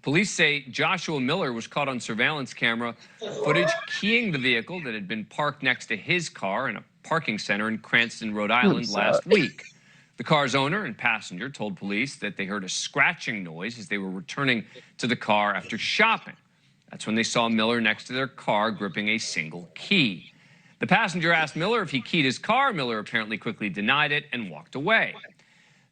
Police say Joshua Miller was caught on surveillance camera footage keying the vehicle that had been parked next to his car in a parking center in Cranston, Rhode Island last week. The car's owner and passenger told police that they heard a scratching noise as they were returning to the car after shopping. That's when they saw Miller next to their car gripping a single key. The passenger asked Miller if he keyed his car. Miller apparently quickly denied it and walked away.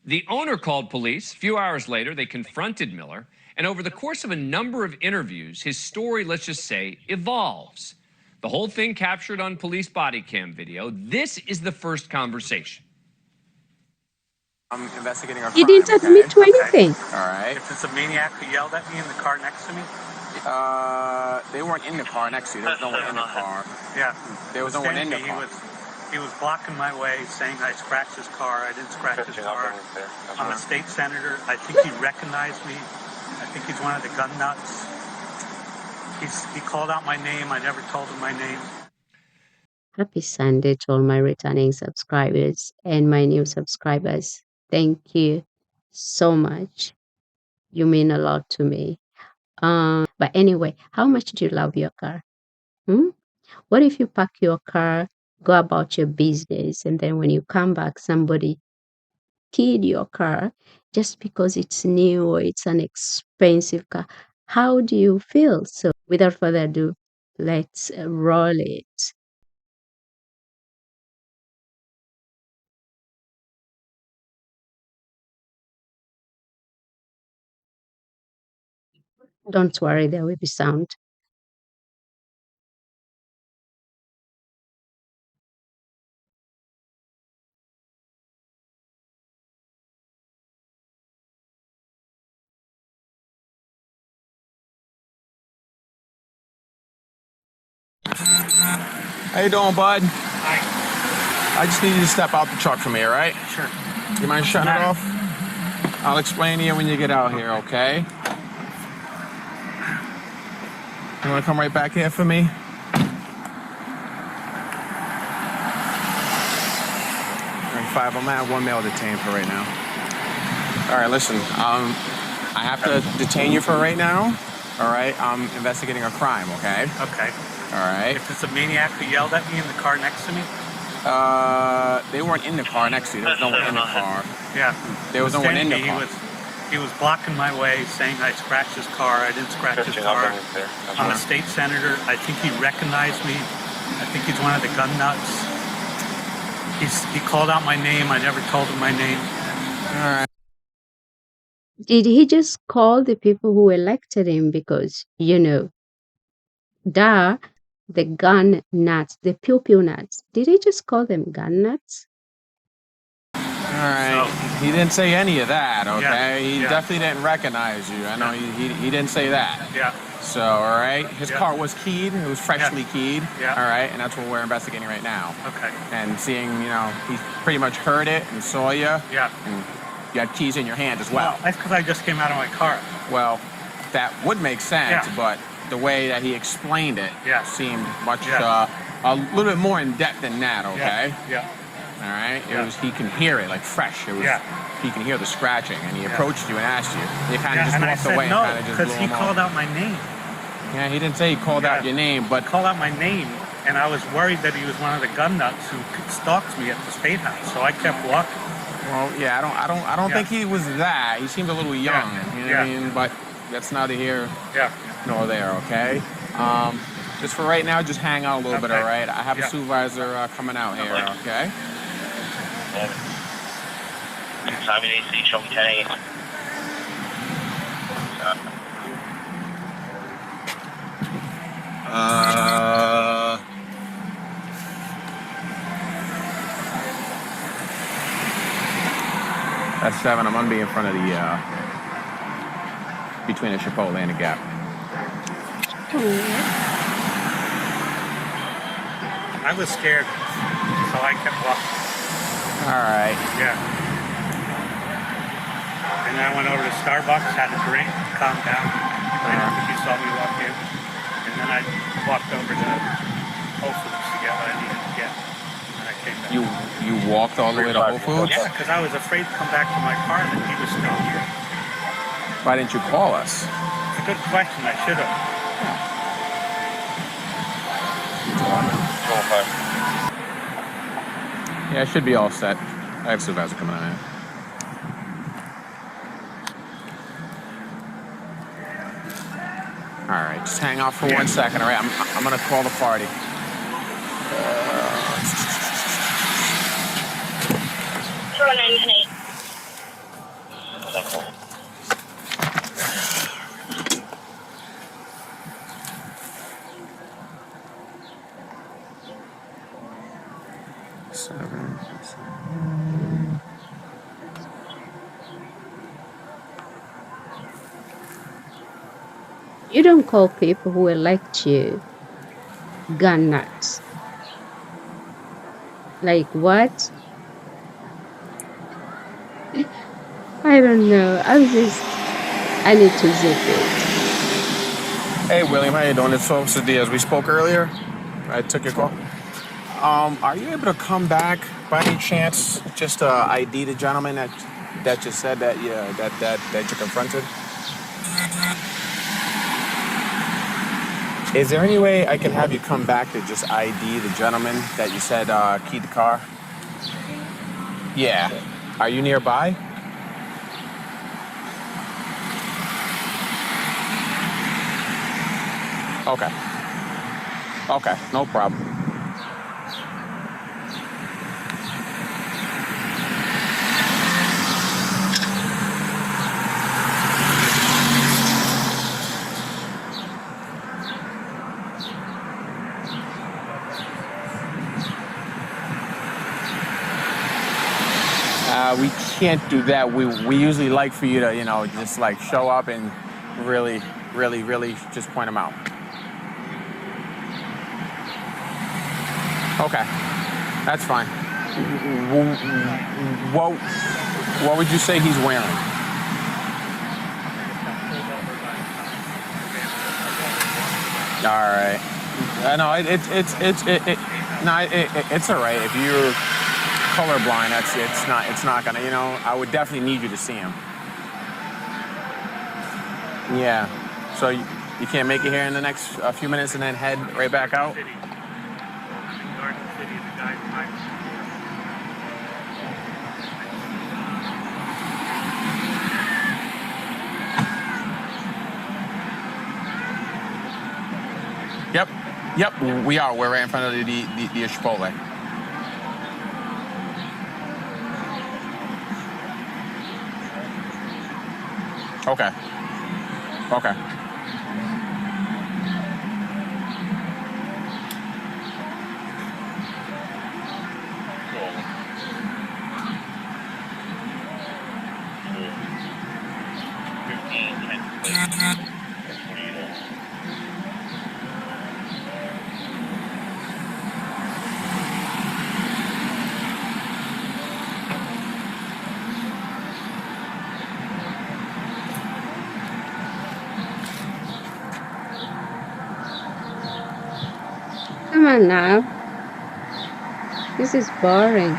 The owner called police. A few hours later, they confronted Miller. And over the course of a number of interviews, his story, let's just say, evolves. The whole thing captured on police body cam video. This is the first conversation. I'm investigating our crime. He didn't admit to anything. All right. If it's a maniac who yelled at me in the car next to me? They weren't in the car next to you. There was no one in the car. Yeah. There was no one in the car. He was blocking my way, saying I scratched his car. I didn't scratch his car. I'm a state senator. I think he recognized me. I think he's one of the gun nuts. He called out my name. I never told him my name. Happy Sunday to all my returning subscribers and my new subscribers. Thank you so much. You mean a lot to me. But anyway, how much do you love your car? What if you park your car, go about your business, and then when you come back, somebody keyed your car just because it's new or it's an expensive car? How do you feel? So without further ado, let's roll it. Don't worry, there will be sound. How you doing, bud? Hi. I just need you to step out the truck for me, all right? Sure. You mind shutting it off? I'll explain to you when you get out here, okay? You want to come right back here for me? Rank 5, I'm at one male detained for right now. All right, listen, I have to detain you for right now, all right? I'm investigating a crime, okay? Okay. All right. If it's a maniac who yelled at me in the car next to me? They weren't in the car next to you. There was no one in the car. Yeah. There was no one in the car. He was blocking my way, saying I scratched his car. I didn't scratch his car. I'm a state senator. I think he recognized me. I think he's one of the gun nuts. He called out my name. I never told him my name. All right. Did he just call the people who elected him? Because, the gun nuts, the pew nuts. Did he just call them gun nuts? All right. So, he didn't say any of that, okay? Yeah, he definitely didn't recognize you. I know he didn't say that. Yeah. So, all right. His car was keyed. It was freshly keyed. Yeah. All right. And that's what we're investigating right now. Okay. And seeing, he pretty much heard it and saw you. Yeah. And you had keys in your hand as well. That's because I just came out of my car. Well, that would make sense, but the way that he explained it seemed much a little bit more in depth than that, okay? Yeah. All right? It was, he can hear it, like fresh. It was, he can hear the scratching, and he approached you and asked you. You kind of just walked away and kind of just blew him off. Because he called out my name. Yeah, he didn't say he called out your name, but... He called out my name, and I was worried that he was one of the gun nuts who stalked me at the State House, so I kept walking. Well, yeah, I don't think he was that. He seemed a little young, you know what I mean? But that's neither here nor there, okay? Just for right now, just hang out a little bit, all right? I have a supervisor coming out here, okay? Simon AC, show me 10-8. That's 7. I'm gonna be in front of the, between the Chipotle and the Gap. I was scared, so I kept walking. All right. Yeah. And then I went over to Starbucks, had a drink, calmed down. I don't think you saw me walk in. And then I walked over to Whole Foods to get what I needed to get. And I came back. You walked all the way to Whole Foods? Yeah, because I was afraid to come back to my car that he was still here. Why didn't you call us? It's a good question. I should have. 205. Yeah, I should be all set. I have supervisor coming on in. All right, just hang out for 1 second, all right? I'm gonna call the party. 998. You don't call people who elect you gun nuts. Like what? I don't know. I need to zip it. Hey, William, how you doing? It's Officer Diaz. We spoke earlier. I took your call. Are you able to come back by any chance? Just ID the gentleman that you said that you confronted. Is there any way I can have you come back to just ID the gentleman that you said keyed the car? Yeah. Are you nearby? Okay. Okay, no problem. We can't do that. We usually like for you to, just like show up and really just point them out. Okay, that's fine. What would you say he's wearing? All right. I know it's all right. If you're colorblind, it's not gonna. I would definitely need you to see him. Yeah. So you can't make it here in the next few minutes and then head right back out. Yep, we are. We're right in front of the Chipotle. Okay. Come on now. This is boring.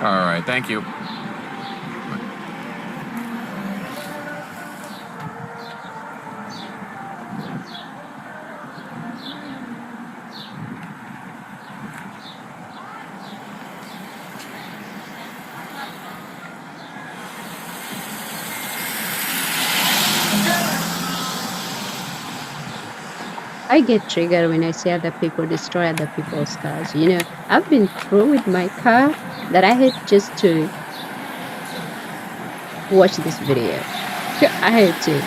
All right, thank you. I get triggered when I see other people destroy other people's cars. I've been through with my car that I had just to watch this video. I had to.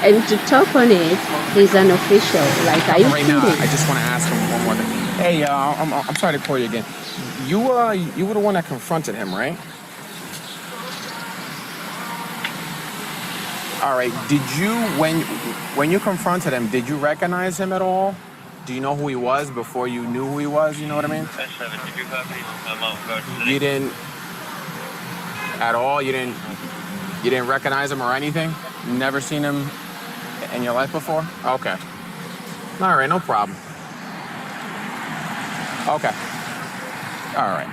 And to talk on it, he's an official. Like, are you Right now, kidding? I just want to ask him one more thing. Hey, I'm sorry to call you again. You were the one that confronted him, right? All right. Did you, when you confronted him, did you recognize him at all? Do you know who he was before you knew who he was? You know what I mean? You didn't at all. You didn't recognize him or anything. Never seen him in your life before? Okay. All right. No problem. Okay. All right.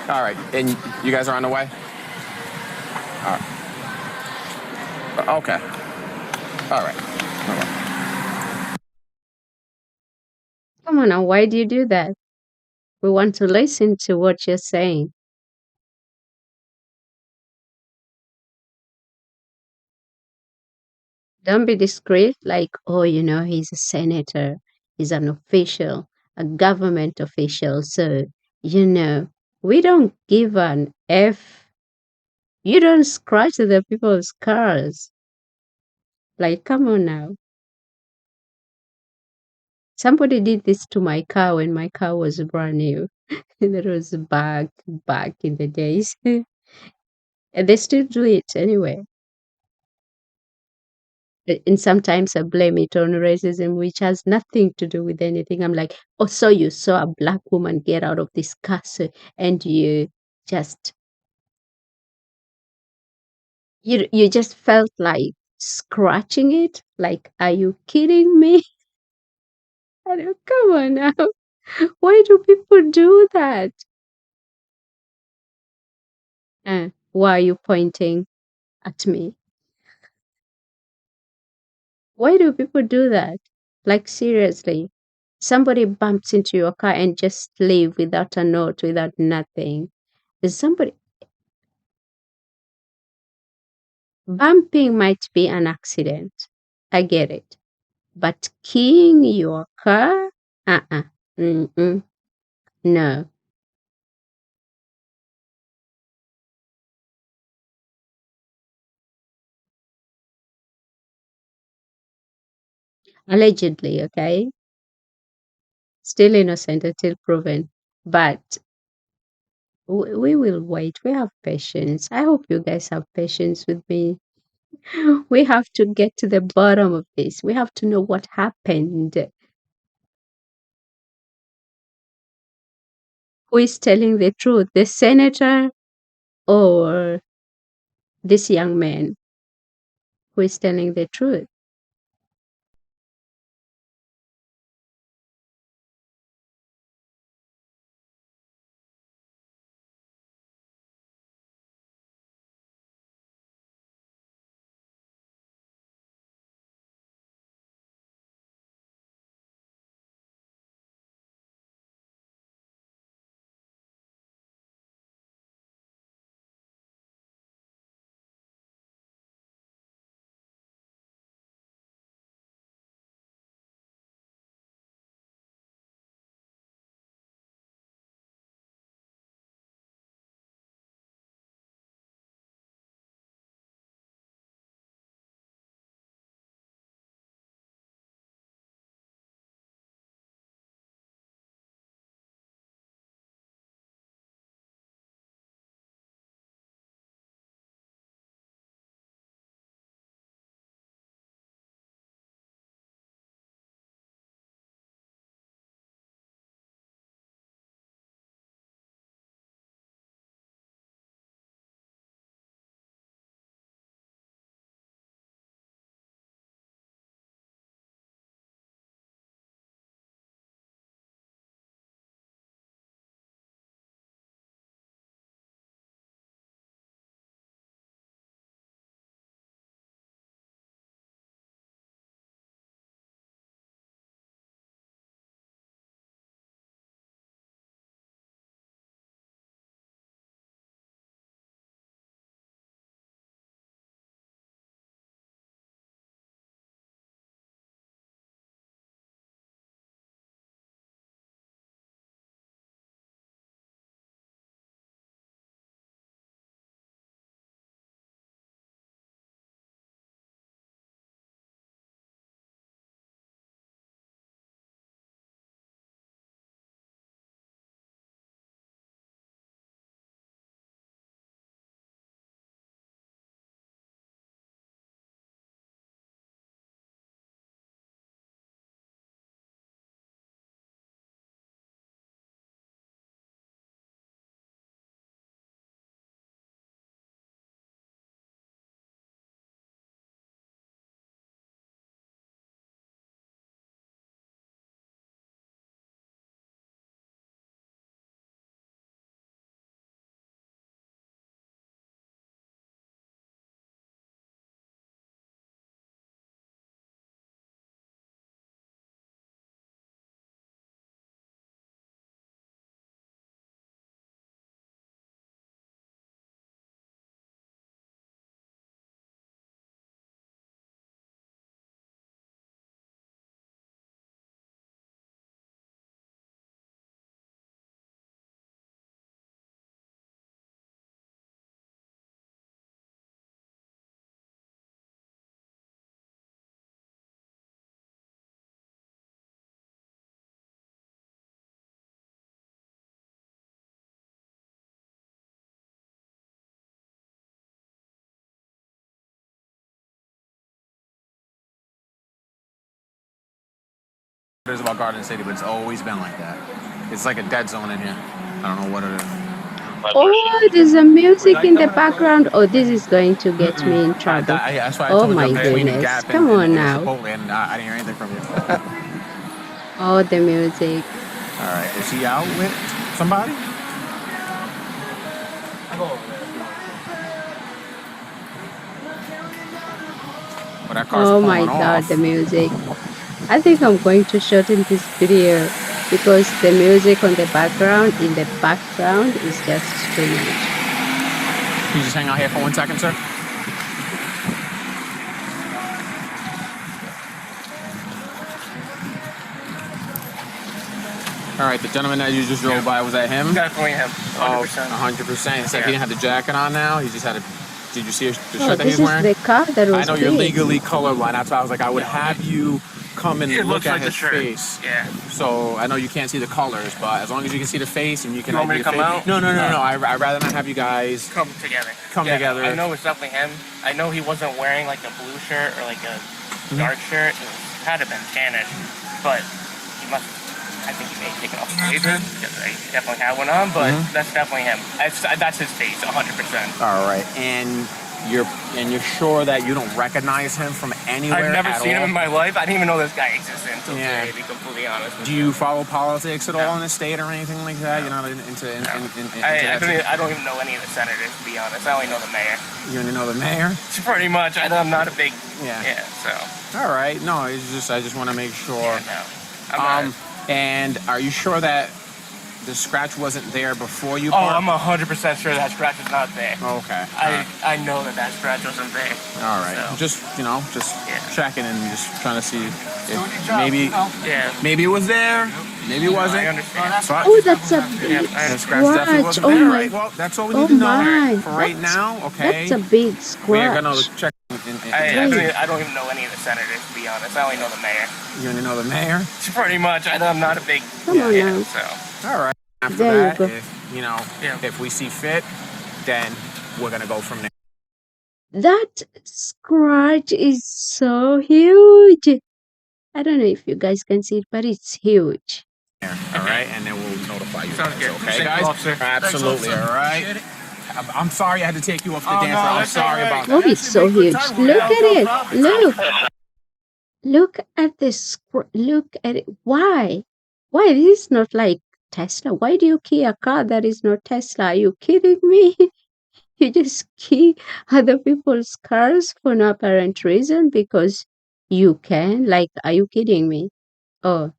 All right, and you guys are on the way? All right. Okay. All right. All right. Come on now, why do you do that? We want to listen to what you're saying. Don't be discreet, like, oh, he's a senator, he's an official, a government official. So, we don't give an F. You don't scratch the people's cars. Like, come on now. Somebody did this to my car when my car was brand new. That was back in the days. And they still do it anyway. And sometimes I blame it on racism, which has nothing to do with anything. I'm like, oh, so you saw a black woman get out of this castle and just you just felt like scratching it? Like, are you kidding me? I don't, come on now. Why do people do that? Why are you pointing at me? Why do people do that? Like, seriously, somebody bumps into your car and just leave without a note, without nothing. Is somebody bumping might be an accident. I get it. But keying your car? Uh-uh. Mm-mm. No. Allegedly, okay? Still innocent until proven. But we will wait. We have patience. I hope you guys have patience with me. We have to get to the bottom of this. We have to know what happened. Who is telling the truth, the senator or this young man? Who is telling the truth? It's about Garden City, but it's always been like that. It's like a dead zone in here. I don't know what it is. Oh, there's a music in the background. Oh, this is going to get me in trouble. That's why I Oh told you my I'm between the goodness. Gap Come on and now. Chipotle, and I didn't hear anything from you. Oh, the music. All right, is he out with somebody? Well, that car's Oh my pulling God, off. the music. I think I'm going to shorten this video because the music in the background is just too much. Can you just hang out here for 1 second, sir? All right, the gentleman that you just drove by, was that him? Definitely him. 100%. 100%. He said he didn't have the jacket on now. He just had a. Did you see the Oh, shirt that this he's is wearing? the car that I was know you're big. legally colorblind. That's why I was like, I would have you come and It look looks at like the his shirt. face. Yeah. So I know you can't see the colors, but as long as you can see the face and you can. You want me ID to the come face- out? No. I'd rather not have you guys. Come together. Come together. I know it's definitely him. I know he wasn't wearing like a blue shirt or like a dark shirt. It had to have been tannish, but he must. I think he may have taken off the blazer because I definitely had one on, but that's definitely him. That's his face, 100%. All right, and you're sure that you don't recognize him from anywhere I've never at seen all? him in my life. I didn't even know this guy existed until Yeah. today, to be completely honest with Do you follow politics at all in the state or anything like that? You're not into I don't even know any of the senators, to be honest. I only know the mayor. You only know the mayor? Pretty much. I'm not a big. Yeah. So. All right. No, it's just I just want to make sure. Yeah, no. I'm not. And are you sure that the scratch wasn't there before you Oh, parked? I'm 100% sure that scratch is not there. Okay. I know that scratch wasn't there. All right. So. Just Yeah. checking and just trying to see if Yeah. maybe it was there, maybe it wasn't. I understand. But Oh, that's a big Yeah, I the understand. scratch definitely scratch. wasn't Oh there. my. Right? Well, that's all we Oh need to know my. for right now. Okay. That's a big We're gonna scratch. check. I don't even know any of the senators, to be honest. I only know the mayor. You only know the mayor. Pretty much. I'm not a big. Come on Yeah. now. So. All right. After There you that, go. if we see fit, then we're gonna go from there. That scratch is so huge. I don't know if you guys can see it, but it's huge. All right, and then we'll notify you. Sounds guys, good. Okay, Thank you, guys. officer. Absolutely. Thanks, All right. I'm sorry I had to take you off the dance floor. I'm that's sorry all about Oh, that. it's so huge. Look at it. Look. Look at this. Look at it. Why? Why? This is not like Tesla. Why do you key a car that is not Tesla? Are you kidding me? You just key other people's cars for no apparent reason because you can. Like, are you kidding me? Oh,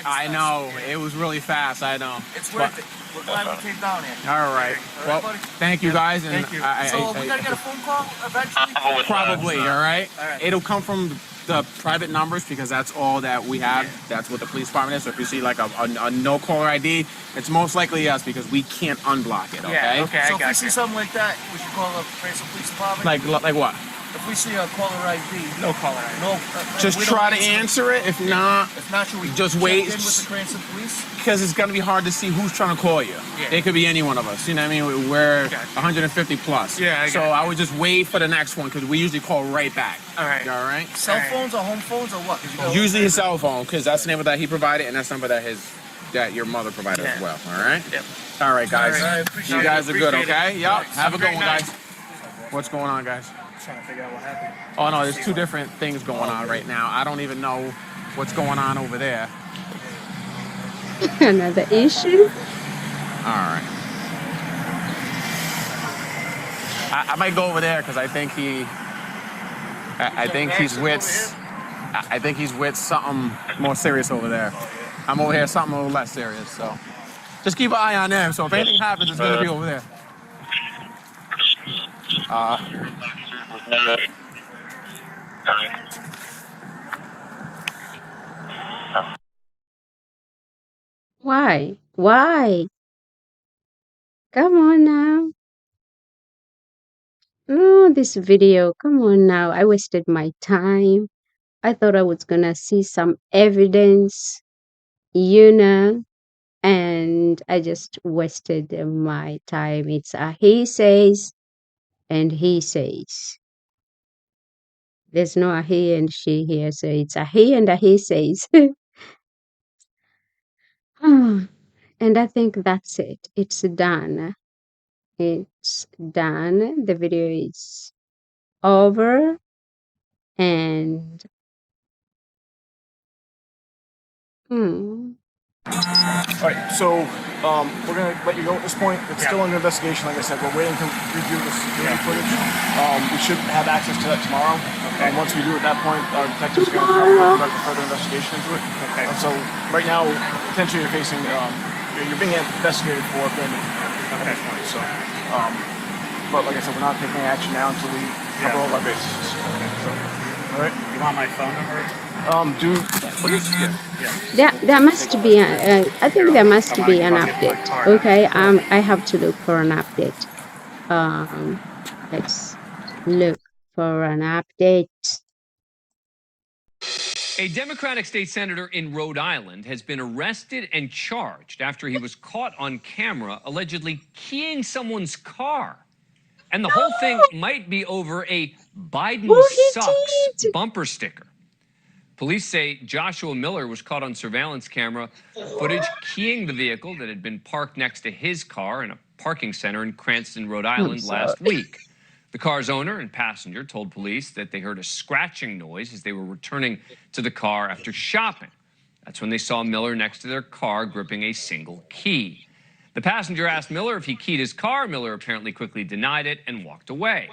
I know it was really fast. I know. It's worth it. We're glad we came down here. All right. Well, buddy. thank you guys, and Thank you. I We gotta get a phone call eventually. probably. All right. All right. It'll come from the private numbers because that's all that we have. That's what the police department is. So if you see like a no caller ID, it's most likely us because we can't unblock it. Okay. Yeah, okay, So I if we got see you. something like that, we should call the Cranston Police Department. Like what? If we see a caller ID, No caller ID. no. Just we don't try to answer it. If not, If not, should we Just check wait. in with the Cranston Police? because it's gonna be hard to see who's trying to call you. Yeah. It could be any one of us. You know what I mean? We're Gotcha. 150 plus. Yeah, I So got I would just wait for the next one because we usually call right back. All right. All right. Cell Alright. phones or home phones or what? 'Cause you got- Usually his cell phone because that's the number that he provided and that's the number that your mother provided as Yeah. well. All right. Yep. All right, guys. All right, appreciate You guys are good. Appreciate it. Okay. Yep. Thanks. Have a good Great one, night. guys. What's going on, guys? Trying to figure out what happened. Oh no, there's two different things going on right now. I don't even know what's going on over there. another issue. All right. I might go over there because I think I think he's with. I think he's with something more serious over there. I'm over here something a little less serious. So just keep an eye on them. So if anything happens, it's gonna be over there. Why? Why? Come on now. No, this video. Come on now. I wasted my time. I thought I was gonna see some evidence, and I just wasted my time. It's a he says and he says. There's no a he and she here, so it's a he and a he says. And I think that's it. It's done. It's done. The video is over. And All right, so we're gonna let you go at this point. It's still under investigation, like I said. We're waiting to review the security footage. We should have access to that tomorrow. Okay. And once we do at that point, our detectives are gonna conduct a further investigation into it. Okay. And so right now, potentially you're facing, you're being investigated for abandonment at this point. So, but like I said, we're not taking any action now until we cover all our bases. So, all right. You want my phone number? there must be I think there must be an update. Okay, I have to look for an update. Let's look for an update. A Democratic state senator in Rhode Island has been arrested and charged after he was caught on camera allegedly keying someone's car. And the whole thing might be over a Biden sucks bumper sticker. Police say Joshua Miller was caught on surveillance camera footage keying the vehicle that had been parked next to his car in a parking center in Cranston, Rhode Island last week. The car's owner and passenger told police that they heard a scratching noise as they were returning to the car after shopping. That's when they saw Miller next to their car gripping a single key. The passenger asked Miller if he keyed his car. Miller apparently quickly denied it and walked away.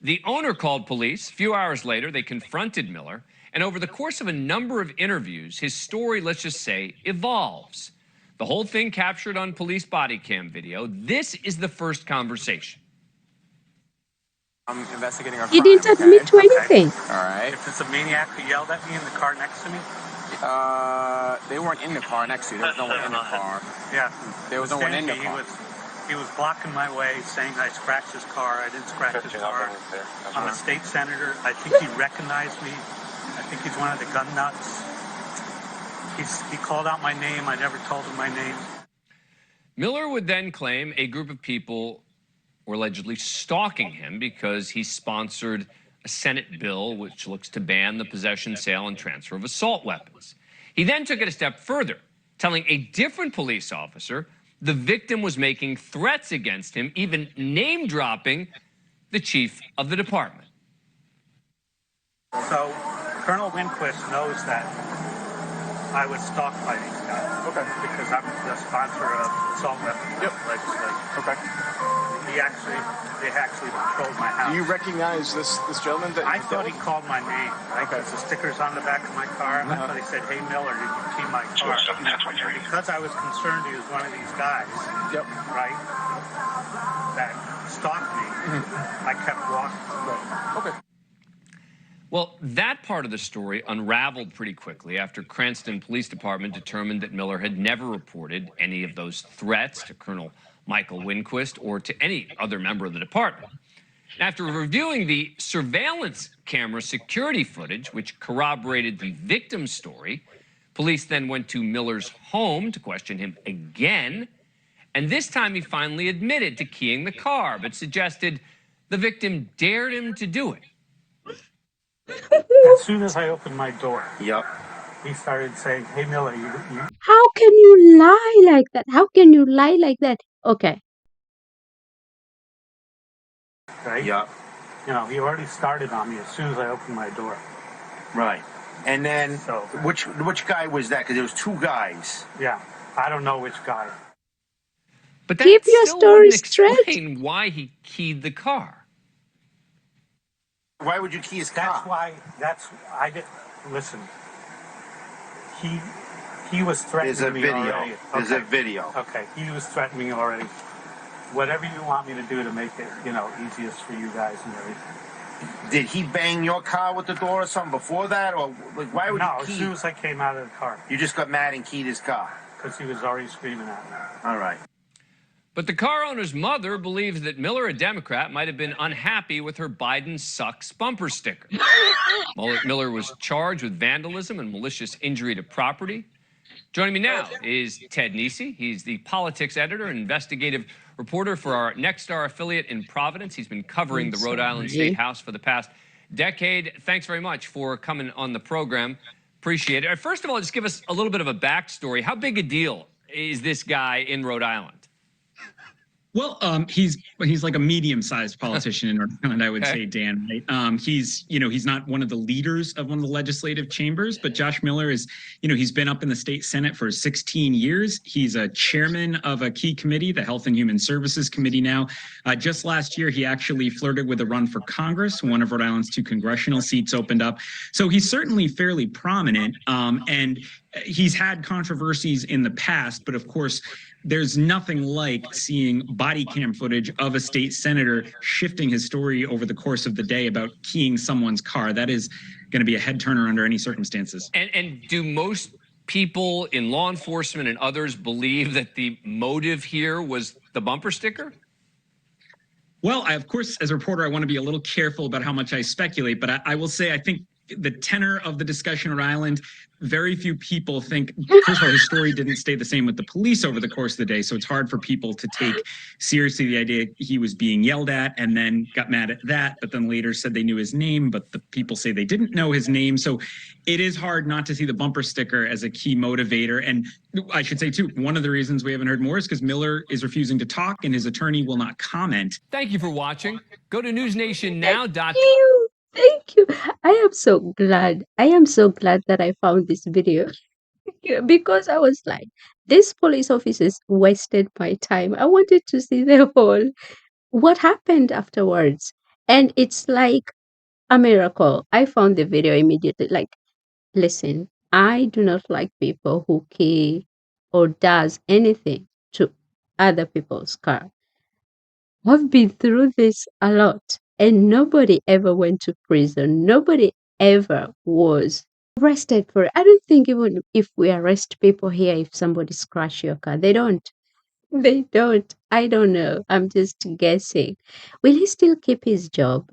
The owner called police. A few hours later, they confronted Miller. And over the course of a number of interviews, his story, let's just say, evolves. The whole thing captured on police body cam video. This is the first conversation. I'm investigating our He crime, didn't admit to anything. All right. If it's a maniac who yelled at me in the car next to me? They weren't in the car next to you. There was no one in the car. Yeah. There was no one in the car. He was blocking my way, saying I scratched his car. I didn't scratch his car. I'm a state senator. I think he recognized me. I think he's one of the gun nuts. He called out my name. I never told him my name. Miller would then claim a group of people were allegedly stalking him because he sponsored a Senate bill which looks to ban the possession, sale, and transfer of assault weapons. He then took it a step further, telling a different police officer the victim was making threats against him, even name-dropping the chief of the department. So Colonel Winquist knows that I was stalked by these guys. Okay. Because I'm the sponsor of assault weapons legislation. Okay. They actually patrolled my house. Do you recognize this gentleman? I thought he called my name, right? Because the sticker's on the back of my car. I thought he said, "Hey Miller, did you key my car?" Because I was concerned he was one of these guys, right? That stalked me. I kept walking. Right. Okay. Well, that part of the story unraveled pretty quickly after Cranston Police Department determined that Miller had never reported any of those threats to Colonel Michael Winquist or to any other member of the department. After reviewing the surveillance camera security footage, which corroborated the victim's story, police then went to Miller's home to question him again. And this time he finally admitted to keying the car, but suggested the victim dared him to do it. As soon as I opened my door, he started saying, "Hey Miller, you." How can you lie like that? How can you lie like that? Okay. Right? Yeah. You know, he already started on me as soon as I opened my door. Right. And then, So- which guy was that? Because there was two guys. Yeah. I don't know which guy. But that Keep your still story wouldn't straight. explain why he keyed the car. Why would you key his car? I did. Listen. He was threatening There's a me video. already. There's a video. Okay. He was threatening me already. Whatever you want me to do to make it, easiest for you guys and everything. Did he bang your car with the door or something before that? Or like, why would No, you as key? soon as I came out of the car, You just got mad and keyed his car. because he was already screaming at me. All right. But the car owner's mother believes that Miller, a Democrat, might have been unhappy with her Biden sucks bumper sticker. Miller was charged with vandalism and malicious injury to property. Joining me now is Ted Nesi. He's the politics editor and investigative reporter for our Nexstar affiliate in Providence. He's been covering the Rhode Island State House for the past decade. Thanks very much for coming on the program. Appreciate it. First of all, just give us a little bit of a backstory. How big a deal is this guy in Rhode Island? Well, he's like a medium-sized politician in Rhode Island, I would say, Dan. Right? He's not one of the leaders of one of the legislative chambers, but Josh Miller is, he's been up in the state Senate for 16 years. He's a chairman of a key committee, the Health and Human Services Committee now. Just last year, he actually flirted with a run for Congress. One of Rhode Island's 2 congressional seats opened up. So he's certainly fairly prominent, and he's had controversies in the past, but of course, there's nothing like seeing body cam footage of a state senator shifting his story over the course of the day about keying someone's car. That is going to be a head turner under any circumstances. And do most people in law enforcement and others believe that the motive here was the bumper sticker? Well, of course, as a reporter, I want to be a little careful about how much I speculate, but I will say I think the tenor of the discussion on Rhode Island, very few people think, first of all, his story didn't stay the same with the police over the course of the day. So it's hard for people to take seriously the idea he was being yelled at and then got mad at that, but then later said they knew his name, but the people say they didn't know his name. So it is hard not to see the bumper sticker as a key motivator. And I should say, too, one of the reasons we haven't heard more is because Miller is refusing to talk and his attorney will not comment. Thank you for watching. Go to newsnationnow.com. Thank you. I am so glad. I am so glad that I found this video because I was like, these police officers wasted my time. I wanted to see the whole what happened afterwards. And it's like a miracle. I found the video immediately. Like, listen, I do not like people who key or does anything to other people's car. I've been through this a lot. And nobody ever went to prison. Nobody ever was arrested for it. I don't think even if we arrest people here, if somebody scratch your car, they don't. They don't. I don't know. I'm just guessing. Will he still keep his job?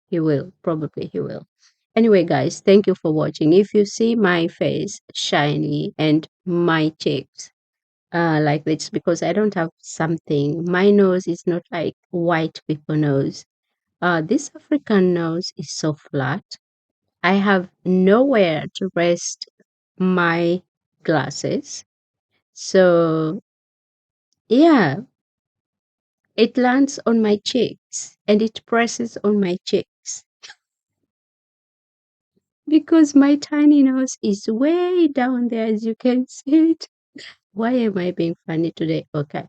He will. Probably he will. Anyway, guys, thank you for watching. If you see my face shiny and my cheeks like this, because I don't have something. My nose is not like white people nose. This African nose is so flat. I have nowhere to rest my glasses. So yeah, it lands on my cheeks and it presses on my cheeks. Because my tiny nose is way down there, as you can see it. Why am I being funny today? Okay.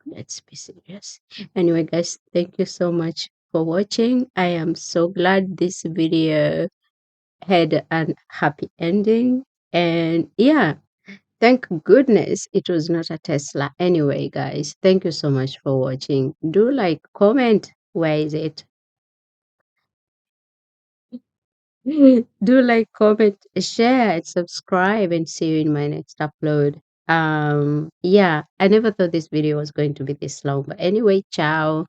Let's be serious. Anyway, guys, thank you so much for watching. I am so glad this video had a happy ending. And yeah, thank goodness it was not a Tesla. Anyway, guys, thank you so much for watching. Do like, comment. Where is it? Do like, comment, share, and subscribe, and see you in my next upload. Yeah, I never thought this video was going to be this long, but anyway, ciao.